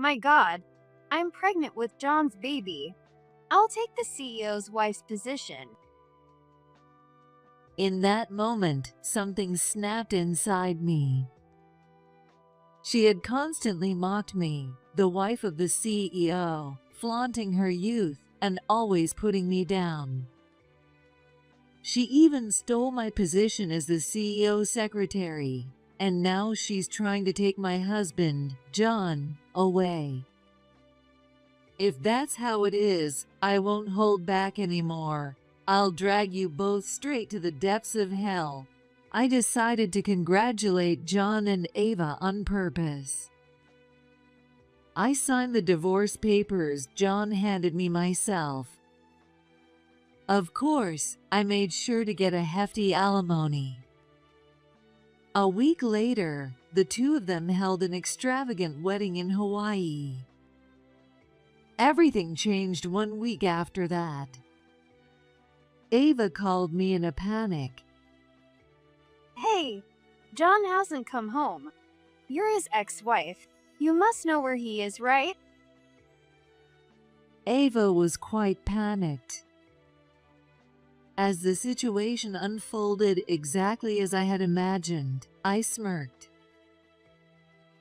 My God, I'm pregnant with John's baby. I'll take the CEO's wife's position. In that moment, something snapped inside me. She had constantly mocked me, the wife of the CEO, flaunting her youth and always putting me down. She even stole my position as the CEO's secretary, and now she's trying to take my husband, John, away. If that's how it is, I won't hold back anymore. I'll drag you both straight to the depths of hell. I decided to congratulate John and Ava on purpose. I signed the divorce papers John handed me myself. Of course, I made sure to get a hefty alimony. A week later, the two of them held an extravagant wedding in Hawaii. Everything changed 1 week after that. Ava called me in a panic. Hey, John hasn't come home. You're his ex-wife. You must know where he is, right? Ava was quite panicked. As the situation unfolded exactly as I had imagined, I smirked.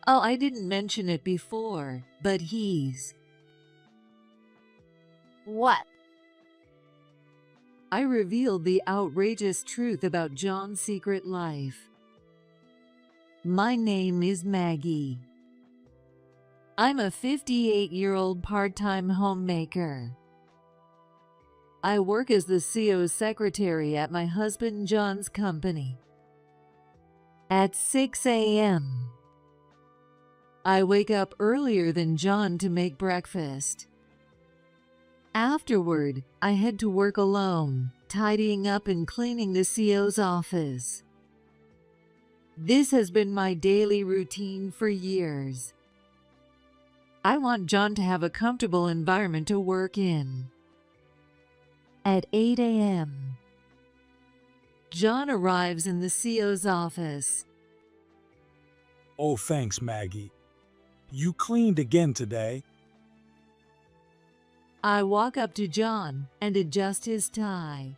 Oh, I didn't mention it before, but he's... What? I revealed the outrageous truth about John's secret life. My name is Maggie. I'm a 58-year-old part-time homemaker. I work as the CEO's secretary at my husband John's company. At 6 a.m. I wake up earlier than John to make breakfast. Afterward, I head to work alone, tidying up and cleaning the CEO's office. This has been my daily routine for years. I want John to have a comfortable environment to work in. At 8 a.m., John arrives in the CEO's office. Oh, thanks, Maggie. You cleaned again today. I walk up to John and adjust his tie.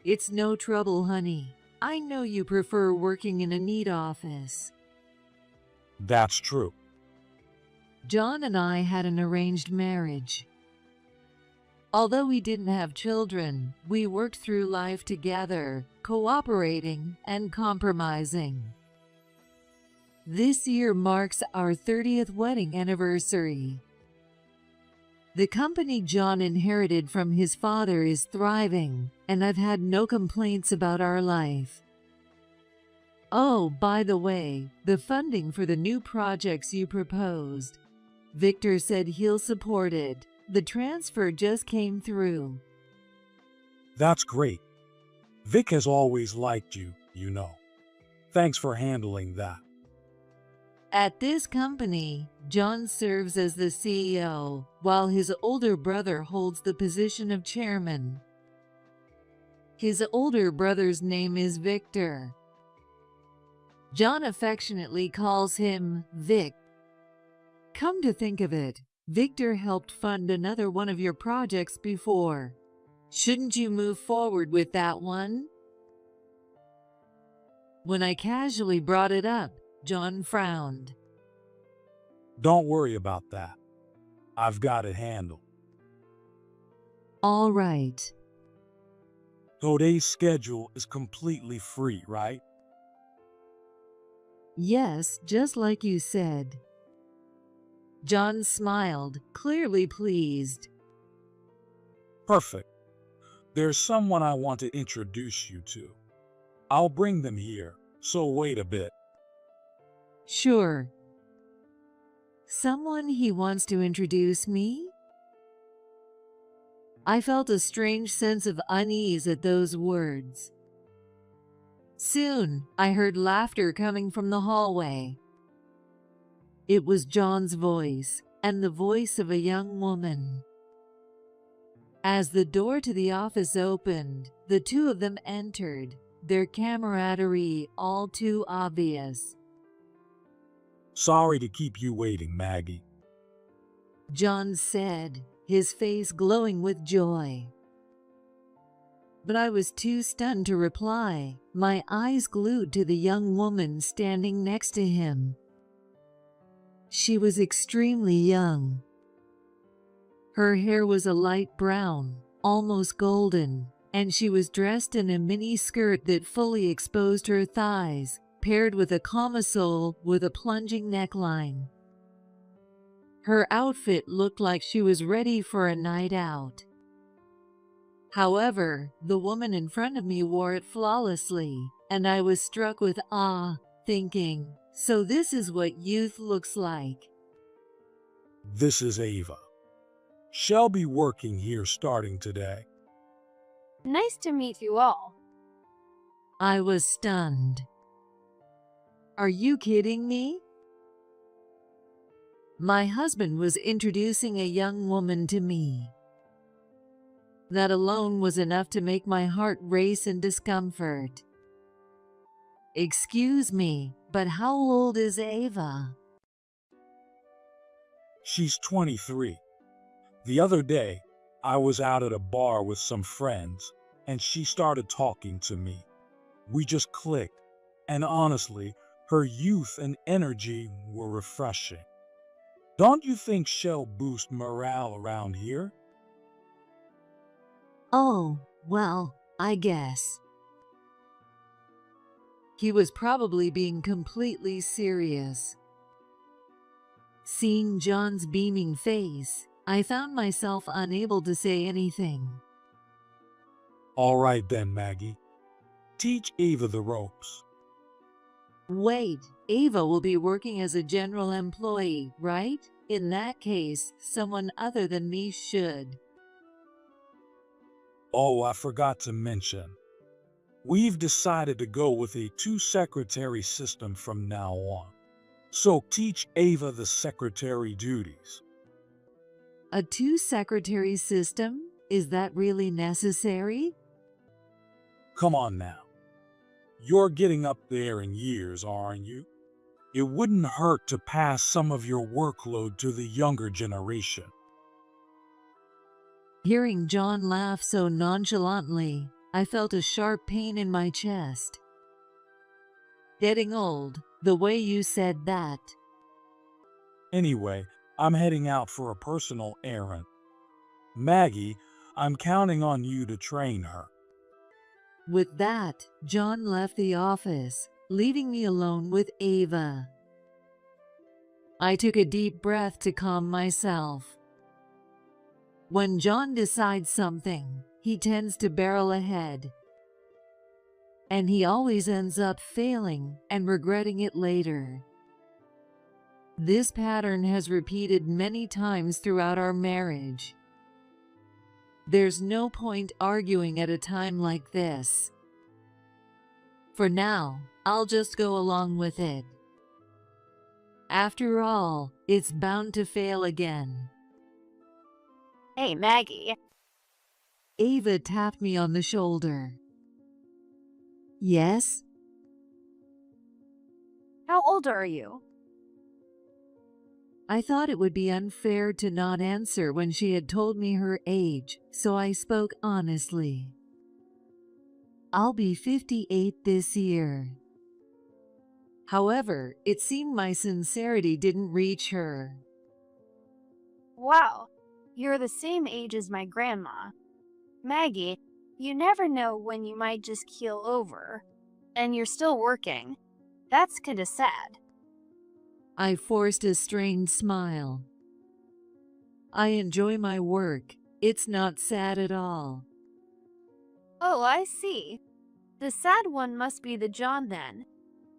It's no trouble, honey. I know you prefer working in a neat office. That's true. John and I had an arranged marriage. Although we didn't have children, we worked through life together, cooperating and compromising. This year marks our 30th wedding anniversary. The company John inherited from his father is thriving, and I've had no complaints about our life. Oh, by the way, the funding for the new projects you proposed. Victor said he'll support it. The transfer just came through. That's great. Vic has always liked you, you know. Thanks for handling that. At this company, John serves as the CEO, while his older brother holds the position of chairman. His older brother's name is Victor. John affectionately calls him Vic. Come to think of it, Victor helped fund another one of your projects before. Shouldn't you move forward with that one? When I casually brought it up, John frowned. Don't worry about that. I've got it handled. All right. Today's schedule is completely free, right? Yes, just like you said. John smiled, clearly pleased. Perfect. There's someone I want to introduce you to. I'll bring them here, so wait a bit. Sure. Someone he wants to introduce me? I felt a strange sense of unease at those words. Soon, I heard laughter coming from the hallway. It was John's voice, and the voice of a young woman. As the door to the office opened, the two of them entered, their camaraderie all too obvious. Sorry to keep you waiting, Maggie. John said, his face glowing with joy. But I was too stunned to reply, my eyes glued to the young woman standing next to him. She was extremely young. Her hair was a light brown, almost golden, and she was dressed in a mini skirt that fully exposed her thighs, paired with a camisole with a plunging neckline. Her outfit looked like she was ready for a night out. However, the woman in front of me wore it flawlessly, and I was struck with awe, thinking, so this is what youth looks like. This is Ava. She'll be working here starting today. Nice to meet you all. I was stunned. Are you kidding me? My husband was introducing a young woman to me. That alone was enough to make my heart race in discomfort. Excuse me, but how old is Ava? She's 23. The other day, I was out at a bar with some friends, and she started talking to me. We just clicked, and honestly, her youth and energy were refreshing. Don't you think she'll boost morale around here? Oh, well, I guess. He was probably being completely serious. Seeing John's beaming face, I found myself unable to say anything. All right then, Maggie. Teach Ava the ropes. Wait, Ava will be working as a general employee, right? In that case, someone other than me should. Oh, I forgot to mention. We've decided to go with a two-secretary system from now on. So teach Ava the secretary duties. A two-secretary system? Is that really necessary? Come on now. You're getting up there in years, aren't you? It wouldn't hurt to pass some of your workload to the younger generation. Hearing John laugh so nonchalantly, I felt a sharp pain in my chest. Getting old, the way you said that. Anyway, I'm heading out for a personal errand. Maggie, I'm counting on you to train her. With that, John left the office, leaving me alone with Ava. I took a deep breath to calm myself. When John decides something, he tends to barrel ahead. And he always ends up failing and regretting it later. This pattern has repeated many times throughout our marriage. There's no point arguing at a time like this. For now, I'll just go along with it. After all, it's bound to fail again. Hey, Maggie. Ava tapped me on the shoulder. Yes? How old are you? I thought it would be unfair to not answer when she had told me her age, so I spoke honestly. I'll be 58 this year. However, it seemed my sincerity didn't reach her. Wow, you're the same age as my grandma. Maggie, you never know when you might just keel over. And you're still working. That's kinda sad. I forced a strained smile. I enjoy my work. It's not sad at all. Oh, I see. The sad one must be the John then.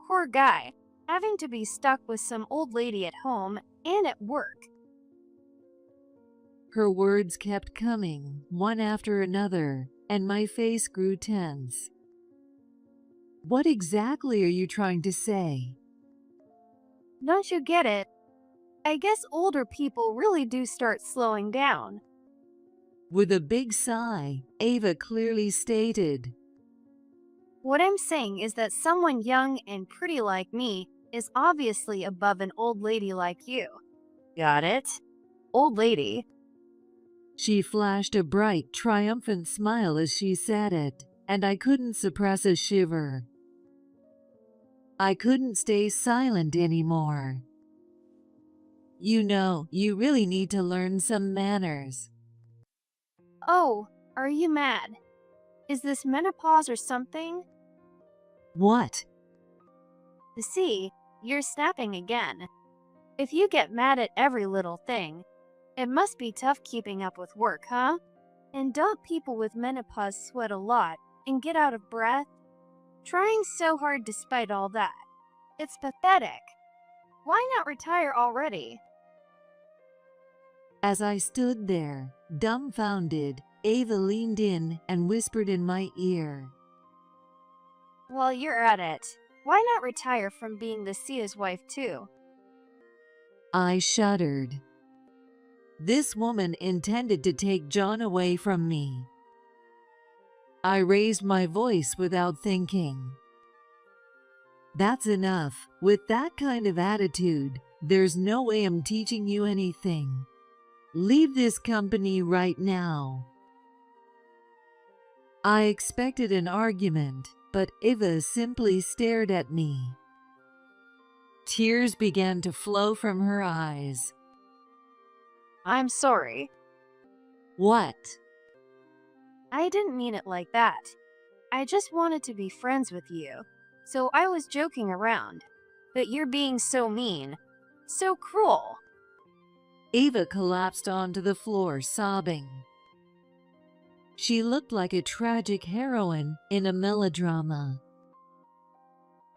Poor guy, having to be stuck with some old lady at home and at work. Her words kept coming, one after another, and my face grew tense. What exactly are you trying to say? Don't you get it? I guess older people really do start slowing down. With a big sigh, Ava clearly stated, What I'm saying is that someone young and pretty like me is obviously above an old lady like you. Got it? Old lady. She flashed a bright, triumphant smile as she said it, and I couldn't suppress a shiver. I couldn't stay silent anymore. You know, you really need to learn some manners. Oh, are you mad? Is this menopause or something? What? See, you're snapping again. If you get mad at every little thing, it must be tough keeping up with work, huh? And don't people with menopause sweat a lot and get out of breath? Trying so hard despite all that. It's pathetic. Why not retire already? As I stood there, dumbfounded, Ava leaned in and whispered in my ear. While you're at it, why not retire from being the Sia's wife too? I shuddered. This woman intended to take John away from me. I raised my voice without thinking. That's enough. With that kind of attitude, there's no way I'm teaching you anything. Leave this company right now. I expected an argument, but Ava simply stared at me. Tears began to flow from her eyes. I'm sorry. What? I didn't mean it like that. I just wanted to be friends with you, so I was joking around. But you're being so mean, so cruel. Ava collapsed onto the floor, sobbing. She looked like a tragic heroine in a melodrama.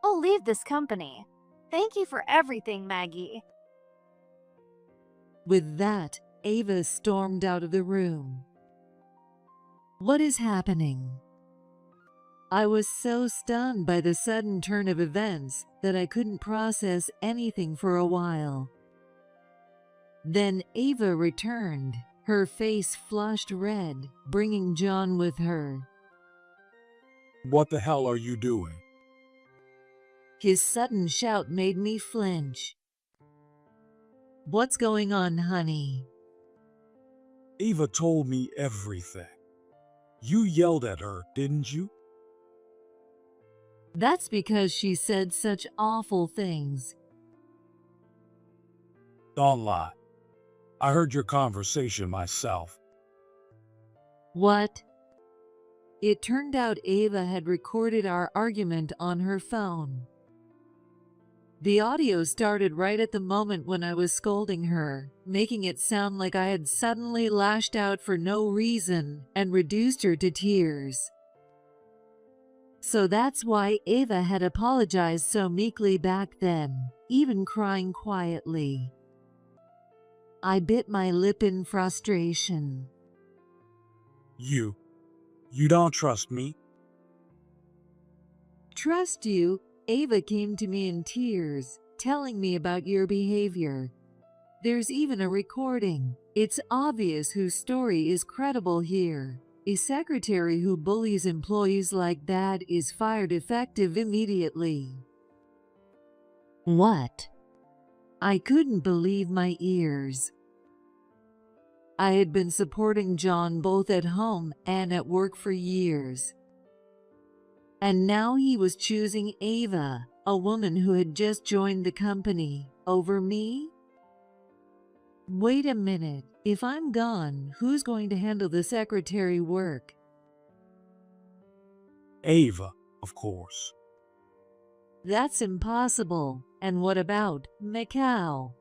I'll leave this company. Thank you for everything, Maggie. With that, Ava stormed out of the room. What is happening? I was so stunned by the sudden turn of events that I couldn't process anything for a while. Then Ava returned, her face flushed red, bringing John with her. What the hell are you doing? His sudden shout made me flinch. What's going on, honey? Ava told me everything. You yelled at her, didn't you? That's because she said such awful things. Don't lie. I heard your conversation myself. What? It turned out Ava had recorded our argument on her phone. The audio started right at the moment when I was scolding her, making it sound like I had suddenly lashed out for no reason and reduced her to tears. So that's why Ava had apologized so meekly back then, even crying quietly. I bit my lip in frustration. You don't trust me? Trust you? Ava came to me in tears, telling me about your behavior. There's even a recording. It's obvious whose story is credible here. A secretary who bullies employees like that is fired effective immediately. What? I couldn't believe my ears. I had been supporting John both at home and at work for years. And now he was choosing Ava, a woman who had just joined the company, over me? Wait a minute, if I'm gone, who's going to handle the secretary work? Ava, of course. That's impossible. And what about Macau?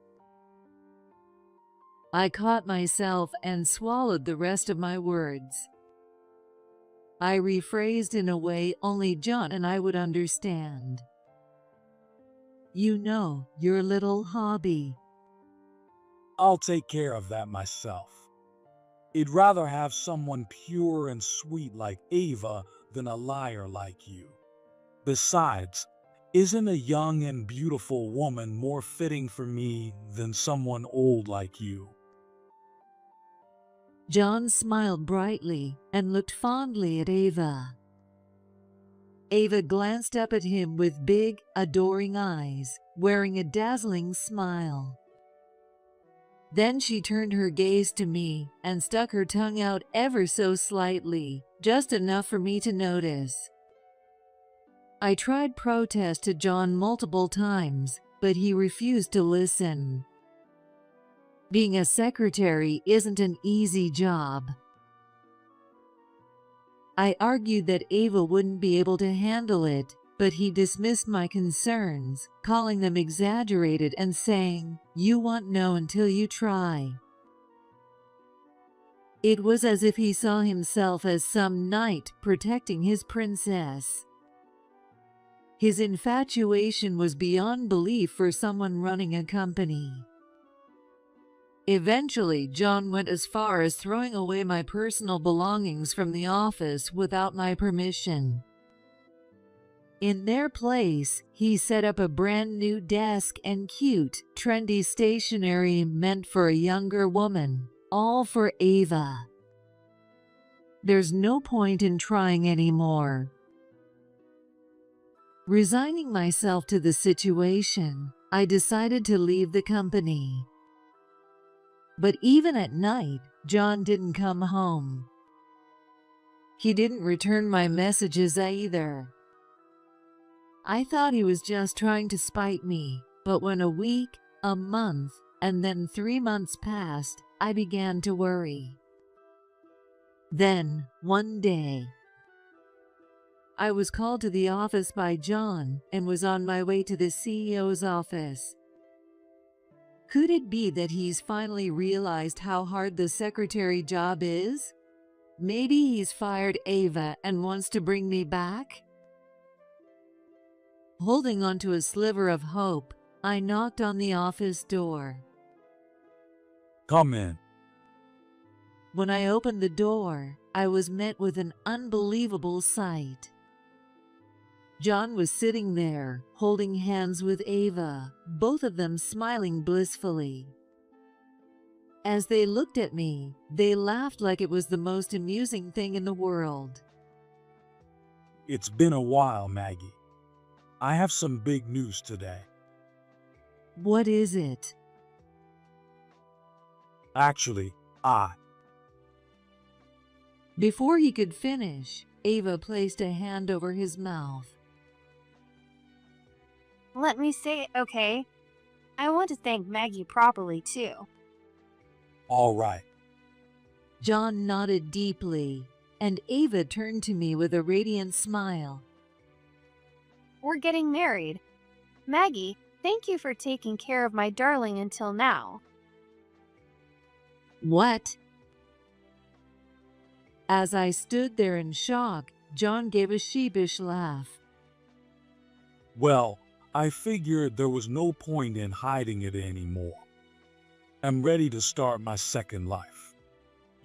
I caught myself and swallowed the rest of my words. I rephrased in a way only John and I would understand. You know, your little hobby. I'll take care of that myself. I'd rather have someone pure and sweet like Ava than a liar like you. Besides, isn't a young and beautiful woman more fitting for me than someone old like you? John smiled brightly and looked fondly at Ava. Ava glanced up at him with big, adoring eyes, wearing a dazzling smile. Then she turned her gaze to me and stuck her tongue out ever so slightly, just enough for me to notice. I tried protest to John multiple times, but he refused to listen. Being a secretary isn't an easy job. I argued that Ava wouldn't be able to handle it, but he dismissed my concerns, calling them exaggerated and saying, "You won't know until you try." It was as if he saw himself as some knight protecting his princess. His infatuation was beyond belief for someone running a company. Eventually, John went as far as throwing away my personal belongings from the office without my permission. In their place, he set up a brand new desk and cute, trendy stationery meant for a younger woman, all for Ava. There's no point in trying anymore. Resigning myself to the situation, I decided to leave the company. But even at night, John didn't come home. He didn't return my messages either. I thought he was just trying to spite me, but when a week, a month, and then 3 months passed, I began to worry. Then, one day, I was called to the office by John and was on my way to the CEO's office. Could it be that he's finally realized how hard the secretary job is? Maybe he's fired Ava and wants to bring me back? Holding onto a sliver of hope, I knocked on the office door. Come in. When I opened the door, I was met with an unbelievable sight. John was sitting there, holding hands with Ava, both of them smiling blissfully. As they looked at me, they laughed like it was the most amusing thing in the world. It's been a while, Maggie. I have some big news today. What is it? Actually, Before he could finish, Ava placed a hand over his mouth. Let me say, okay. I want to thank Maggie properly, too. All right. John nodded deeply, and Ava turned to me with a radiant smile. We're getting married. Maggie, thank you for taking care of my darling until now. What? As I stood there in shock, John gave a sheepish laugh. Well, I figured there was no point in hiding it anymore. I'm ready to start my second life.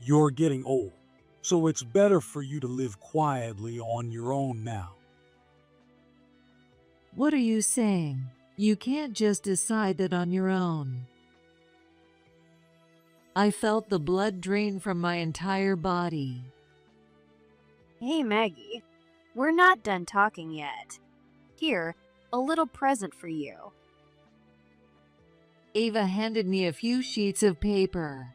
You're getting old, so it's better for you to live quietly on your own now. What are you saying? You can't just decide that on your own. I felt the blood drain from my entire body. Hey, Maggie. We're not done talking yet. Here, a little present for you. Ava handed me a few sheets of paper.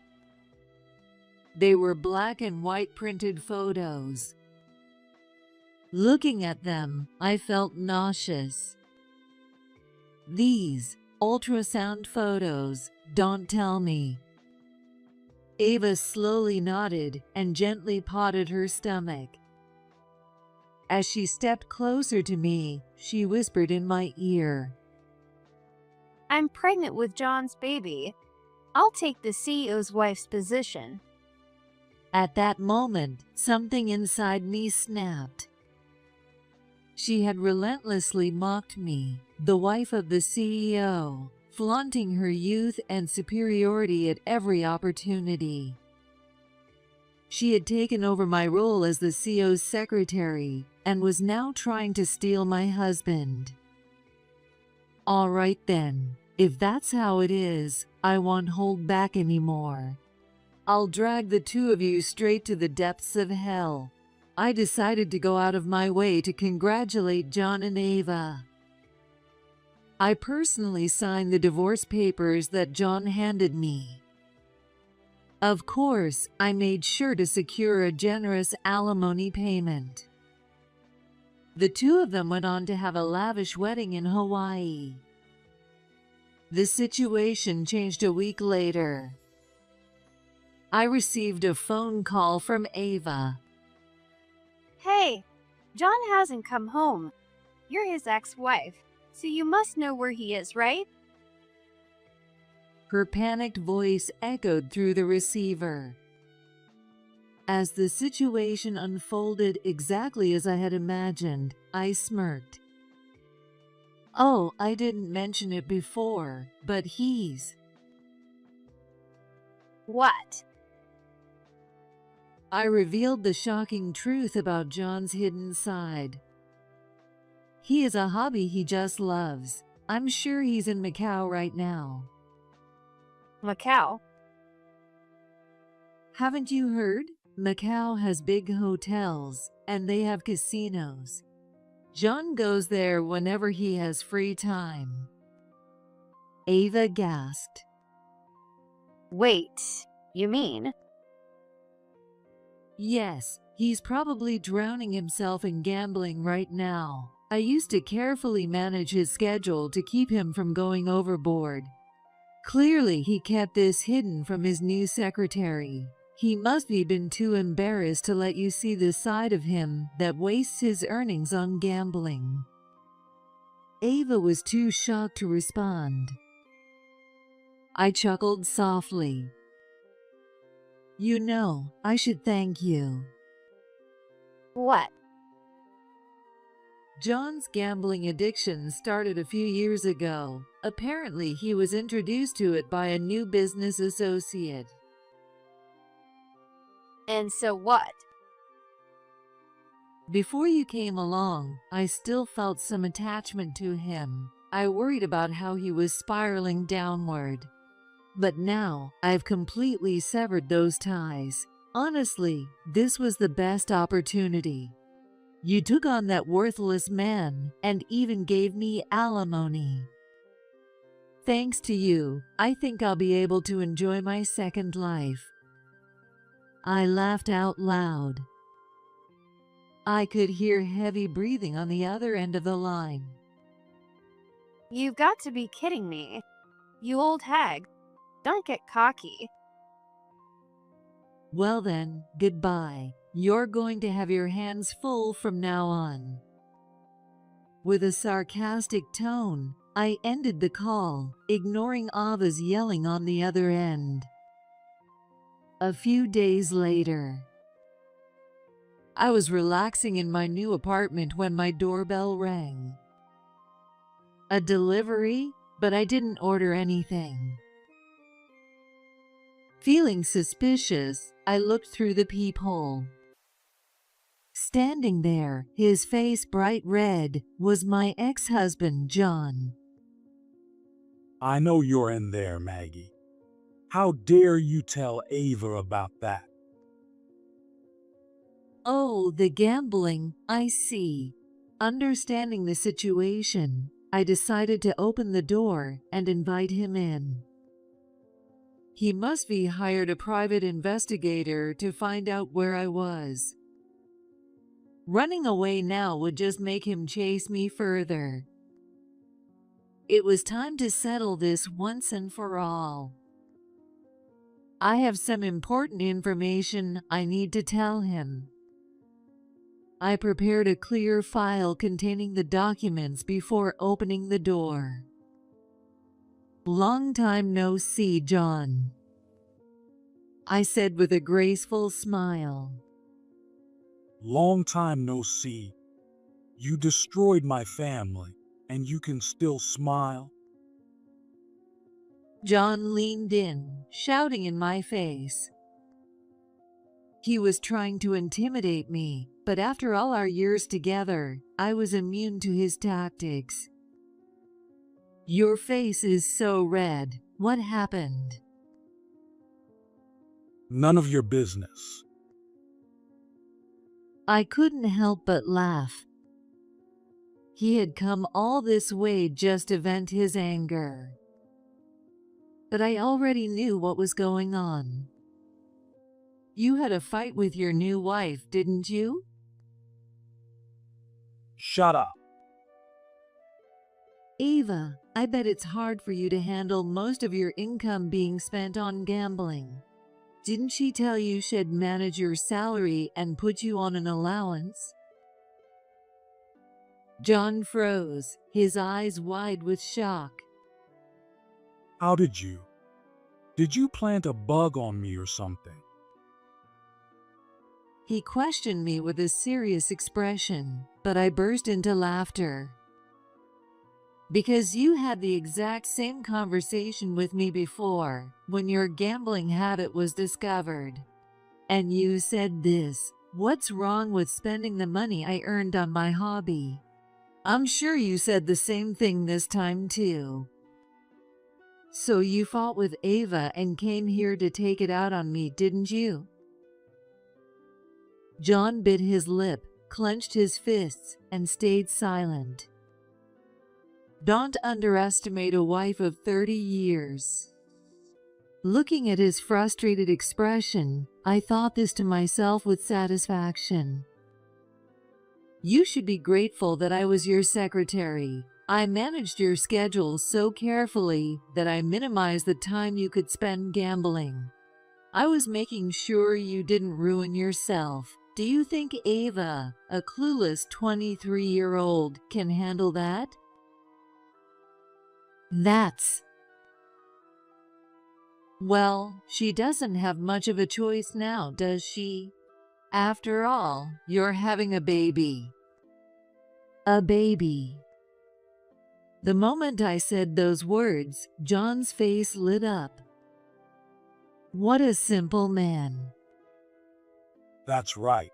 They were black and white printed photos. Looking at them, I felt nauseous. These ultrasound photos, don't tell me. Ava slowly nodded and gently patted her stomach. As she stepped closer to me, she whispered in my ear, I'm pregnant with John's baby. I'll take the CEO's wife's position. At that moment, something inside me snapped. She had relentlessly mocked me, the wife of the CEO, flaunting her youth and superiority at every opportunity. She had taken over my role as the CEO's secretary and was now trying to steal my husband. All right then, if that's how it is, I won't hold back anymore. I'll drag the two of you straight to the depths of hell. I decided to go out of my way to congratulate John and Ava. I personally signed the divorce papers that John handed me. Of course, I made sure to secure a generous alimony payment. The two of them went on to have a lavish wedding in Hawaii. The situation changed a week later. I received a phone call from Ava. Hey, John hasn't come home. You're his ex-wife, so you must know where he is, right? Her panicked voice echoed through the receiver. As the situation unfolded exactly as I had imagined, I smirked. Oh, I didn't mention it before, but he's... What? I revealed the shocking truth about John's hidden side. He is a hobby he just loves. I'm sure he's in Macau right now. Macau? Haven't you heard? Macau has big hotels, and they have casinos. John goes there whenever he has free time. Ava gasped. Wait, you mean? Yes, he's probably drowning himself in gambling right now. I used to carefully manage his schedule to keep him from going overboard. Clearly, he kept this hidden from his new secretary. He must have been too embarrassed to let you see the side of him that wastes his earnings on gambling. Ava was too shocked to respond. I chuckled softly. You know, I should thank you. What? John's gambling addiction started a few years ago. Apparently, he was introduced to it by a new business associate. And so what? Before you came along, I still felt some attachment to him. I worried about how he was spiraling downward. But now, I've completely severed those ties. Honestly, this was the best opportunity. You took on that worthless man and even gave me alimony. Thanks to you, I think I'll be able to enjoy my second life. I laughed out loud. I could hear heavy breathing on the other end of the line. You've got to be kidding me. You old hag. Don't get cocky. Well then, goodbye. You're going to have your hands full from now on. With a sarcastic tone, I ended the call, ignoring Ava's yelling on the other end. A few days later, I was relaxing in my new apartment when my doorbell rang. A delivery, but I didn't order anything. Feeling suspicious, I looked through the peephole. Standing there, his face bright red, was my ex-husband, John. I know you're in there, Maggie. How dare you tell Ava about that? Oh, the gambling, I see. Understanding the situation, I decided to open the door and invite him in. He must be hired a private investigator to find out where I was. Running away now would just make him chase me further. It was time to settle this once and for all. I have some important information I need to tell him. I prepared a clear file containing the documents before opening the door. Long time no see, John, I said with a graceful smile. Long time no see. You destroyed my family, and you can still smile? John leaned in, shouting in my face. He was trying to intimidate me, but after all our years together, I was immune to his tactics. Your face is so red. What happened? None of your business. I couldn't help but laugh. He had come all this way just to vent his anger. But I already knew what was going on. You had a fight with your new wife, didn't you? Shut up. Ava, I bet it's hard for you to handle most of your income being spent on gambling. Didn't she tell you she'd manage your salary and put you on an allowance? John froze, his eyes wide with shock. How did you? Did you plant a bug on me or something? He questioned me with a serious expression, but I burst into laughter. Because you had the exact same conversation with me before, when your gambling habit was discovered. And you said this, "What's wrong with spending the money I earned on my hobby?" I'm sure you said the same thing this time too. So you fought with Ava and came here to take it out on me, didn't you? John bit his lip, clenched his fists, and stayed silent. Don't underestimate a wife of 30 years. Looking at his frustrated expression, I thought this to myself with satisfaction. You should be grateful that I was your secretary. I managed your schedule so carefully that I minimized the time you could spend gambling. I was making sure you didn't ruin yourself. Do you think Ava, a clueless 23-year-old, can handle that? Well, she doesn't have much of a choice now, does she? After all, you're having a baby. A baby. The moment I said those words, John's face lit up. What a simple man. That's right.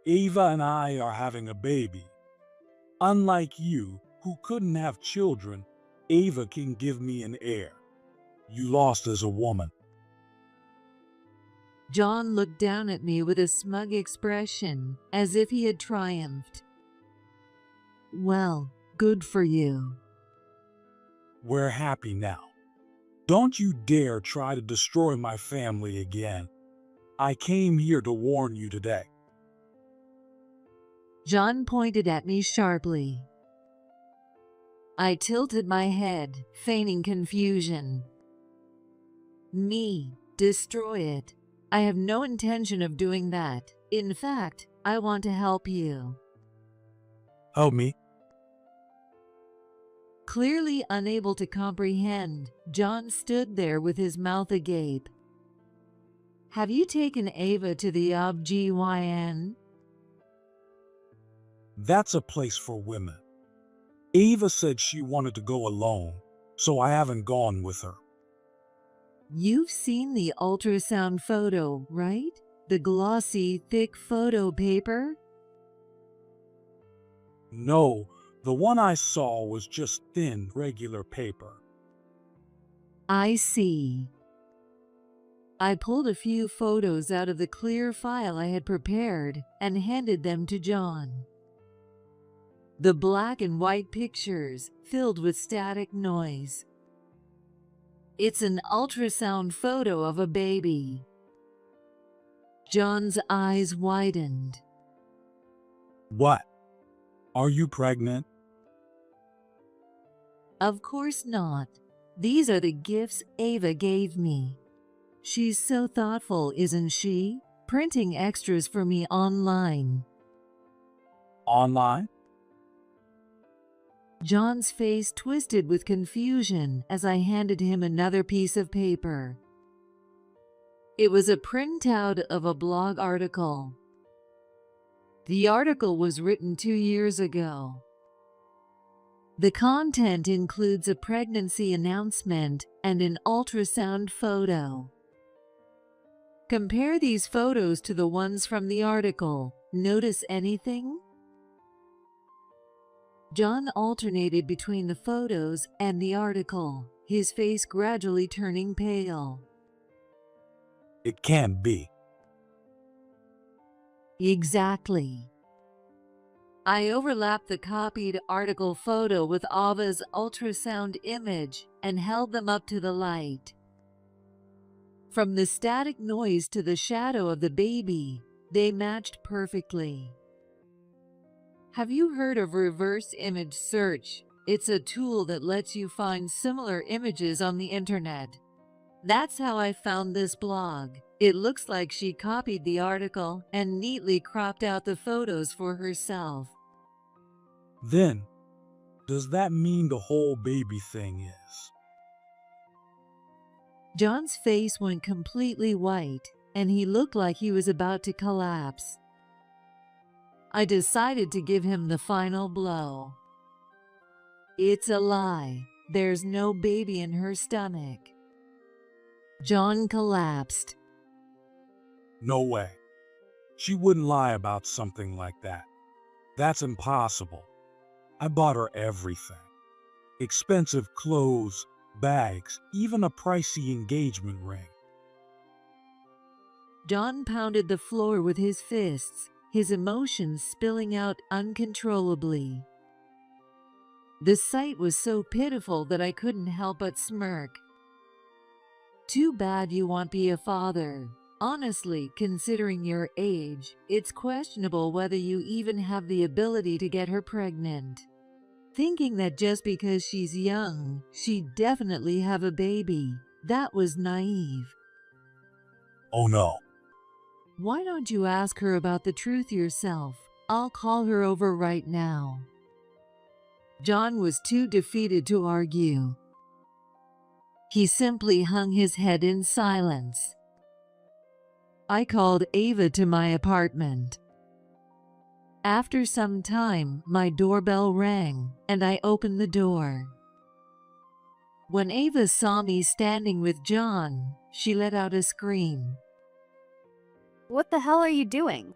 Ava and I are having a baby. Unlike you, who couldn't have children, Ava can give me an heir. You lost as a woman. John looked down at me with a smug expression, as if he had triumphed. Well, good for you. We're happy now. Don't you dare try to destroy my family again. I came here to warn you today. John pointed at me sharply. I tilted my head, feigning confusion. Me, destroy it. I have no intention of doing that. In fact, I want to help you. Help me? Clearly unable to comprehend, John stood there with his mouth agape. Have you taken Ava to the OB-GYN? That's a place for women. Ava said she wanted to go alone, so I haven't gone with her. You've seen the ultrasound photo, right? The glossy, thick photo paper? No, the one I saw was just thin, regular paper. I see. I pulled a few photos out of the clear file I had prepared and handed them to John. The black and white pictures filled with static noise. It's an ultrasound photo of a baby. John's eyes widened. What? Are you pregnant? Of course not. These are the gifts Ava gave me. She's so thoughtful, isn't she? Printing extras for me online. Online? John's face twisted with confusion as I handed him another piece of paper. It was a printout of a blog article. The article was written 2 years ago. The content includes a pregnancy announcement and an ultrasound photo. Compare these photos to the ones from the article. Notice anything? John alternated between the photos and the article, his face gradually turning pale. It can't be. Exactly. I overlapped the copied article photo with Ava's ultrasound image and held them up to the light. From the static noise to the shadow of the baby, they matched perfectly. Have you heard of reverse image search? It's a tool that lets you find similar images on the internet. That's how I found this blog. It looks like she copied the article and neatly cropped out the photos for herself. Then, does that mean the whole baby thing is? John's face went completely white, and he looked like he was about to collapse. I decided to give him the final blow. It's a lie. There's no baby in her stomach. John collapsed. No way. She wouldn't lie about something like that. That's impossible. I bought her everything. Expensive clothes, bags, even a pricey engagement ring. John pounded the floor with his fists, his emotions spilling out uncontrollably. The sight was so pitiful that I couldn't help but smirk. Too bad you won't be a father. Honestly, considering your age, it's questionable whether you even have the ability to get her pregnant. Thinking that just because she's young, she'd definitely have a baby, that was naive. Oh no. Why don't you ask her about the truth yourself? I'll call her over right now. John was too defeated to argue. He simply hung his head in silence. I called Ava to my apartment. After some time, my doorbell rang, and I opened the door. When Ava saw me standing with John, she let out a scream. What the hell are you doing?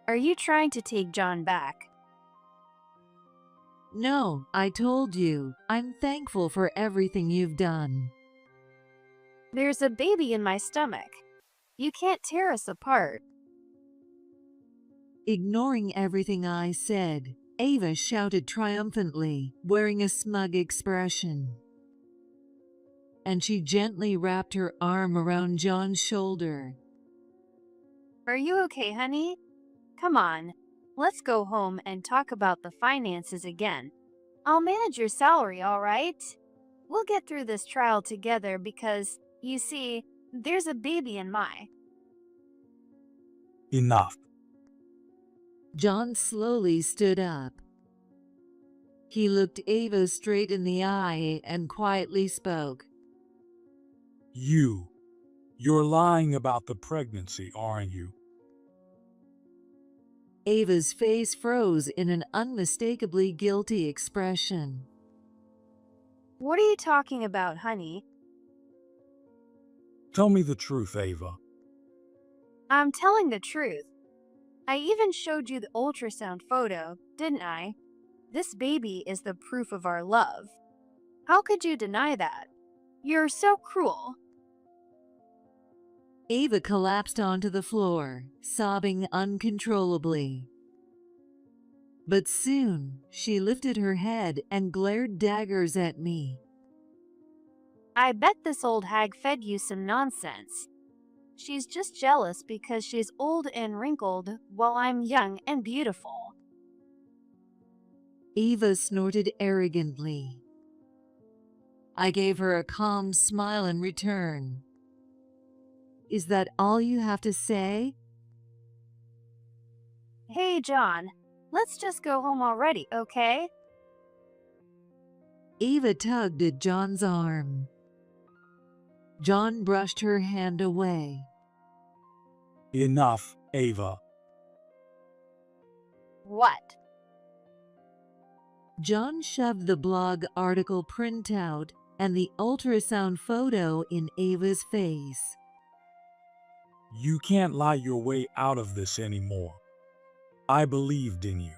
Are you trying to take John back? No, I told you, I'm thankful for everything you've done. There's a baby in my stomach. You can't tear us apart. Ignoring everything I said, Ava shouted triumphantly, wearing a smug expression. And she gently wrapped her arm around John's shoulder. Are you okay, honey? Come on, let's go home and talk about the finances again. I'll manage your salary, all right? We'll get through this trial together because, you see, there's a baby in my. Enough. John slowly stood up. He looked Ava straight in the eye and quietly spoke. You're lying about the pregnancy, aren't you? Ava's face froze in an unmistakably guilty expression. What are you talking about, honey? Tell me the truth, Ava. I'm telling the truth. I even showed you the ultrasound photo, didn't I? This baby is the proof of our love. How could you deny that? You're so cruel. Ava collapsed onto the floor, sobbing uncontrollably. But soon, she lifted her head and glared daggers at me. I bet this old hag fed you some nonsense. She's just jealous because she's old and wrinkled while I'm young and beautiful. Ava snorted arrogantly. I gave her a calm smile in return. Is that all you have to say? Hey, John, let's just go home already, okay? Ava tugged at John's arm. John brushed her hand away. Enough, Ava. What? John shoved the blog article printout and the ultrasound photo in Ava's face. You can't lie your way out of this anymore. I believed in you.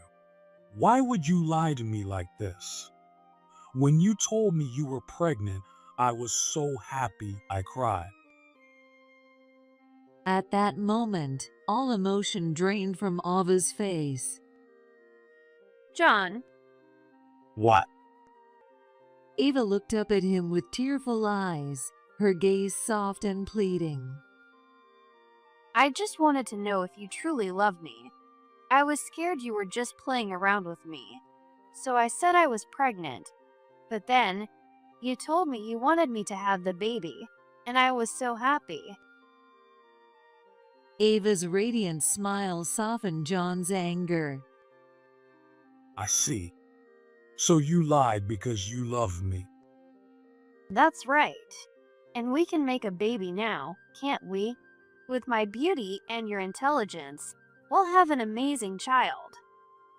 Why would you lie to me like this? When you told me you were pregnant, I was so happy I cried. At that moment, all emotion drained from Ava's face. John, What? Ava looked up at him with tearful eyes, her gaze soft and pleading. I just wanted to know if you truly love me. I was scared you were just playing around with me. So I said I was pregnant. But then, you told me you wanted me to have the baby, and I was so happy. Ava's radiant smile softened John's anger. I see. So you lied because you love me. That's right. And we can make a baby now, can't we? With my beauty and your intelligence, we'll have an amazing child.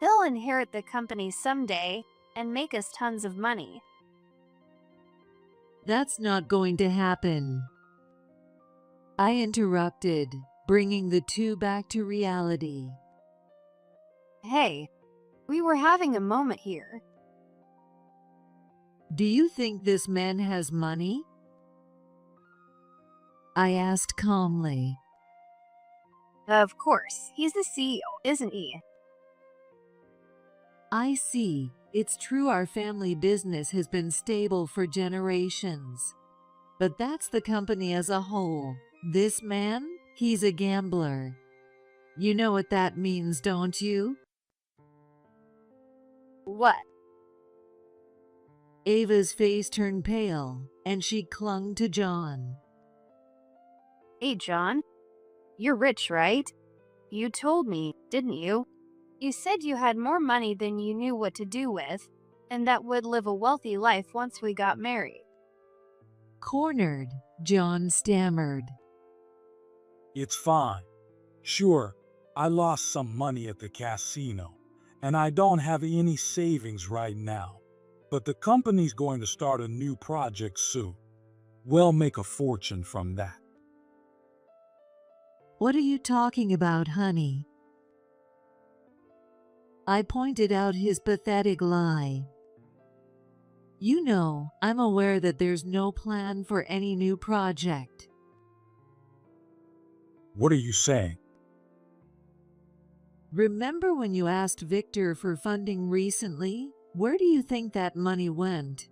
He'll inherit the company someday and make us tons of money. That's not going to happen. I interrupted, bringing the two back to reality. Hey, we were having a moment here. Do you think this man has money? I asked calmly. Of course, he's the CEO, isn't he? I see. It's true our family business has been stable for generations. But that's the company as a whole. This man, he's a gambler. You know what that means, don't you? What? Ava's face turned pale, and she clung to John. Hey, John. You're rich, right? You told me, didn't you? You said you had more money than you knew what to do with, and that would live a wealthy life once we got married. Cornered, John stammered. It's fine. Sure, I lost some money at the casino, and I don't have any savings right now. But the company's going to start a new project soon. We'll make a fortune from that. What are you talking about, honey? I pointed out his pathetic lie. You know, I'm aware that there's no plan for any new project. What are you saying? Remember when you asked Victor for funding recently? Where do you think that money went?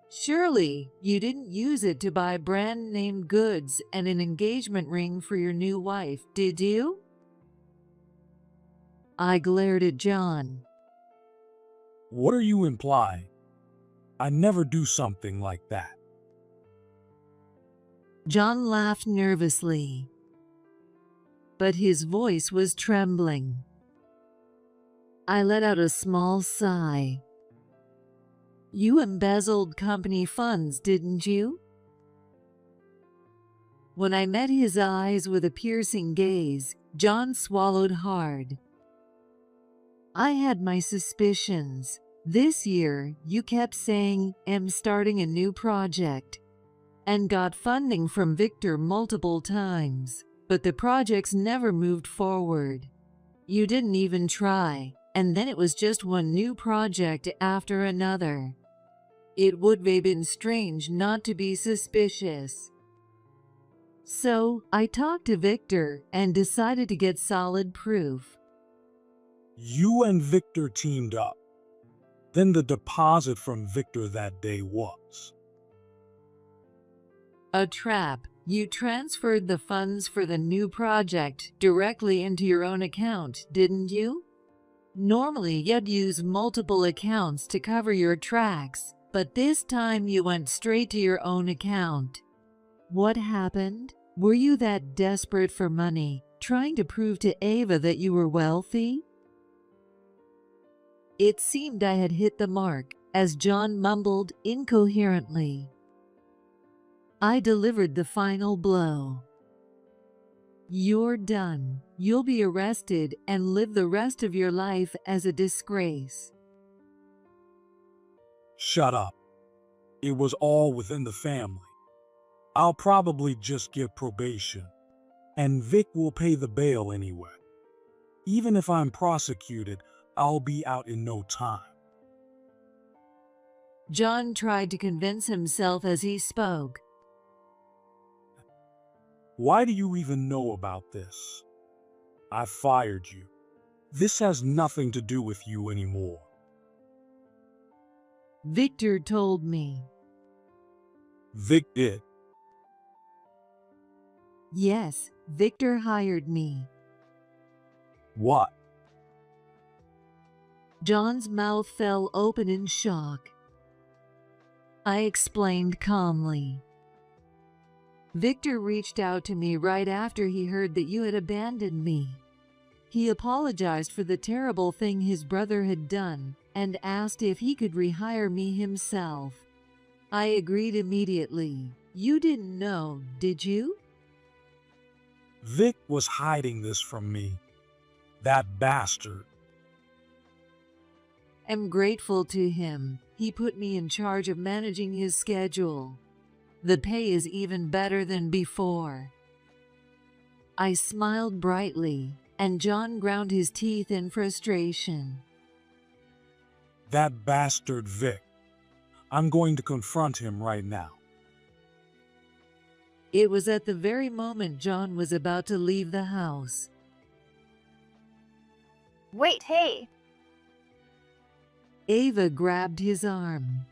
Surely you didn't use it to buy brand name goods and an engagement ring for your new wife, did you? I glared at John. What are you implying? I never do something like that. John laughed nervously, but his voice was trembling. I let out a small sigh. You embezzled company funds, didn't you? When I met his eyes with a piercing gaze, John swallowed hard. I had my suspicions. This year, you kept saying, I'm starting a new project, and got funding from Victor multiple times, but the projects never moved forward. You didn't even try, and then it was just one new project after another. It would have been strange not to be suspicious. So, I talked to Victor and decided to get solid proof. You and Victor teamed up. Then the deposit from Victor that day was A trap. You transferred the funds for the new project directly into your own account, didn't you? Normally, you'd use multiple accounts to cover your tracks, but this time you went straight to your own account. What happened? Were you that desperate for money, trying to prove to Ava that you were wealthy? It seemed I had hit the mark, as John mumbled incoherently. I delivered the final blow. You're done. You'll be arrested and live the rest of your life as a disgrace. Shut up. It was all within the family. I'll probably just get probation, and Vic will pay the bail anyway. Even if I'm prosecuted, I'll be out in no time. John tried to convince himself as he spoke. Why do you even know about this? I fired you. This has nothing to do with you anymore. Victor told me. Vic did. Yes, Victor hired me. What? John's mouth fell open in shock. I explained calmly. Victor reached out to me right after he heard that you had abandoned me. He apologized for the terrible thing his brother had done and asked if he could rehire me himself. I agreed immediately. You didn't know, did you? Vic was hiding this from me. That bastard. I'm grateful to him. He put me in charge of managing his schedule. The pay is even better than before. I smiled brightly, and John ground his teeth in frustration. That bastard Vic. I'm going to confront him right now. It was at the very moment John was about to leave the house. Wait, hey! Ava grabbed his arm.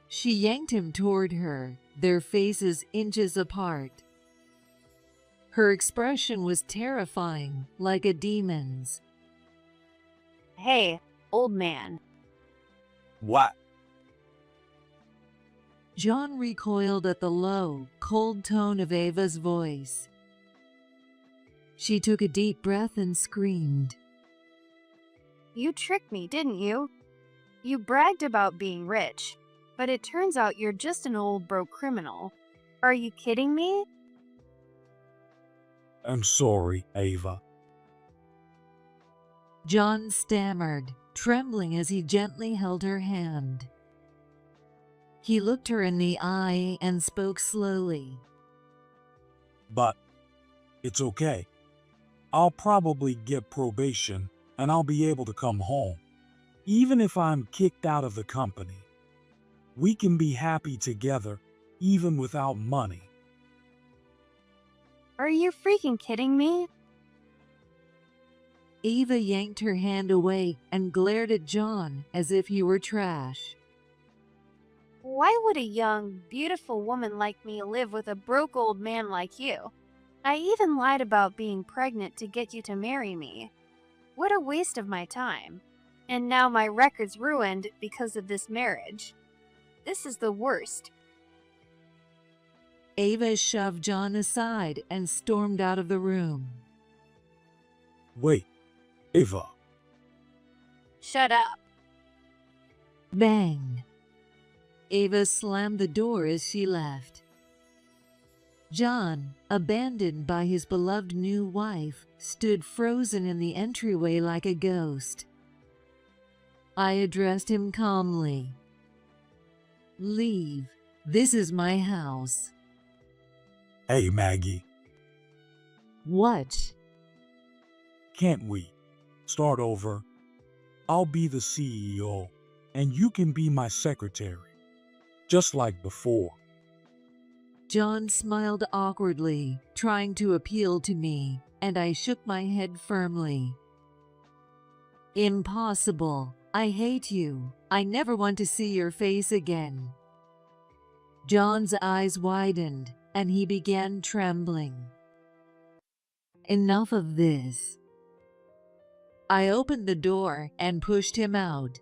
She yanked him toward her, their faces inches apart. Her expression was terrifying, like a demon's. Hey, old man. What? John recoiled at the low, cold tone of Ava's voice. She took a deep breath and screamed. You tricked me, didn't you? You bragged about being rich, but it turns out you're just an old broke criminal. Are you kidding me? I'm sorry, Ava. John stammered, trembling as he gently held her hand. He looked her in the eye and spoke slowly. But it's okay. I'll probably get probation and I'll be able to come home. Even if I'm kicked out of the company, we can be happy together even without money. Are you freaking kidding me? Ava yanked her hand away and glared at John as if he were trash. Why would a young, beautiful woman like me live with a broke old man like you? I even lied about being pregnant to get you to marry me. What a waste of my time. And now my record's ruined because of this marriage. This is the worst. Ava shoved John aside and stormed out of the room. Wait, Ava. Shut up. Bang! Ava slammed the door as she left. John, abandoned by his beloved new wife, stood frozen in the entryway like a ghost. I addressed him calmly. Leave. This is my house. Hey, Maggie. What? Can't we start over? I'll be the CEO and you can be my secretary. Just like before. John smiled awkwardly, trying to appeal to me, and I shook my head firmly. Impossible. I hate you. I never want to see your face again. John's eyes widened, and he began trembling. Enough of this. I opened the door and pushed him out.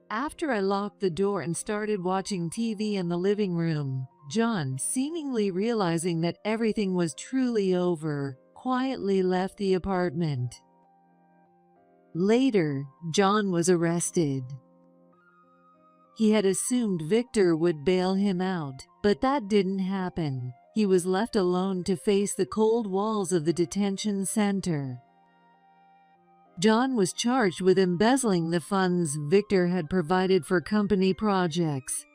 After I locked the door and started watching TV in the living room, John, seemingly realizing that everything was truly over, quietly left the apartment. Later, John was arrested. He had assumed Victor would bail him out, but that didn't happen. He was left alone to face the cold walls of the detention center. John was charged with embezzling the funds Victor had provided for company projects.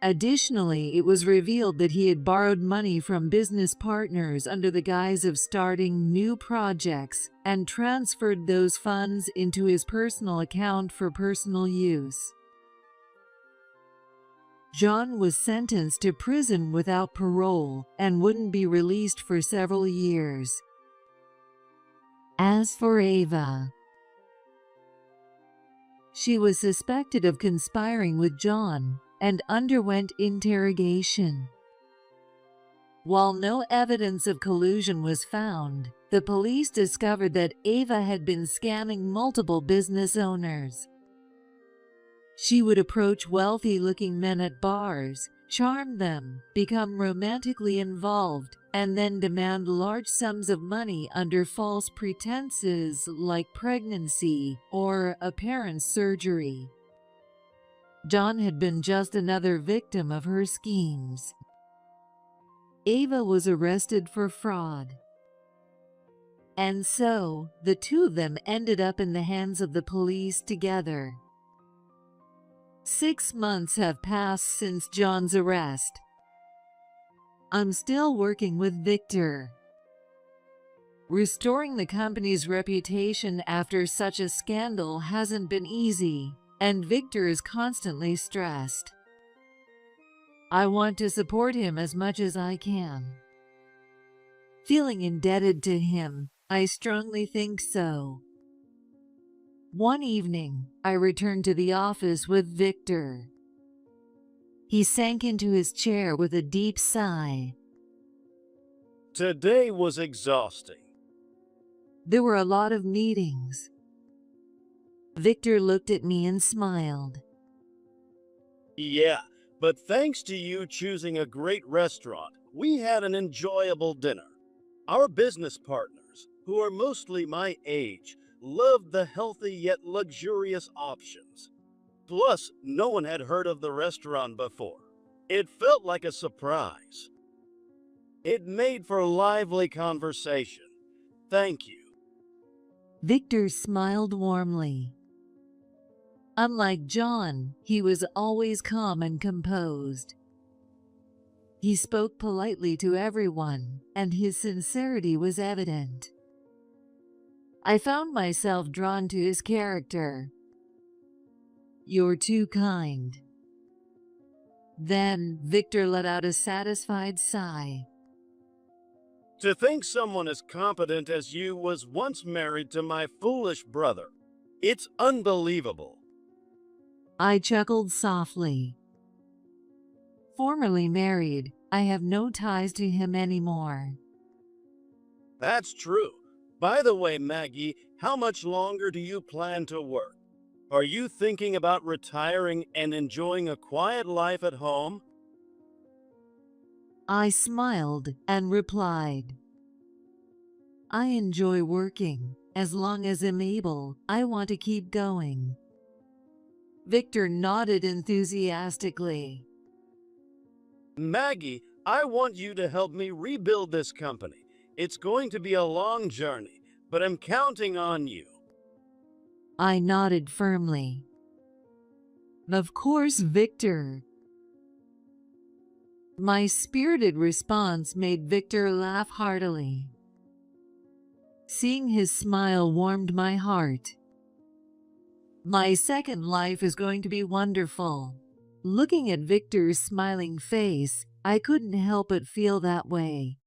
Additionally, it was revealed that he had borrowed money from business partners under the guise of starting new projects and transferred those funds into his personal account for personal use. John was sentenced to prison without parole and wouldn't be released for several years. As for Ava, She was suspected of conspiring with John and underwent interrogation. While no evidence of collusion was found, the police discovered that Ava had been scamming multiple business owners. She would approach wealthy-looking men at bars, charm them, become romantically involved, and then demand large sums of money under false pretenses like pregnancy or apparent surgery. John had been just another victim of her schemes. Ava was arrested for fraud. And so, the two of them ended up in the hands of the police together. 6 months have passed since John's arrest. I'm still working with Victor. Restoring the company's reputation after such a scandal hasn't been easy, and Victor is constantly stressed. I want to support him as much as I can. Feeling indebted to him, I strongly think so. One evening, I returned to the office with Victor. He sank into his chair with a deep sigh. Today was exhausting. There were a lot of meetings. Victor looked at me and smiled. Yeah, but thanks to you choosing a great restaurant, we had an enjoyable dinner. Our business partners, who are mostly my age, loved the healthy yet luxurious options. Plus, no one had heard of the restaurant before. It felt like a surprise. It made for lively conversation. Thank you. Victor smiled warmly. Unlike John, he was always calm and composed. He spoke politely to everyone, and his sincerity was evident. I found myself drawn to his character. You're too kind. Then Victor let out a satisfied sigh. To think someone as competent as you was once married to my foolish brother. It's unbelievable. I chuckled softly. Formerly married, I have no ties to him anymore. That's true. By the way, Maggie, how much longer do you plan to work? Are you thinking about retiring and enjoying a quiet life at home? I smiled and replied, I enjoy working. As long as I'm able, I want to keep going. Victor nodded enthusiastically. Maggie, I want you to help me rebuild this company. It's going to be a long journey, but I'm counting on you. I nodded firmly. Of course, Victor. My spirited response made Victor laugh heartily. Seeing his smile warmed my heart. My second life is going to be wonderful. Looking at Victor's smiling face, I couldn't help but feel that way.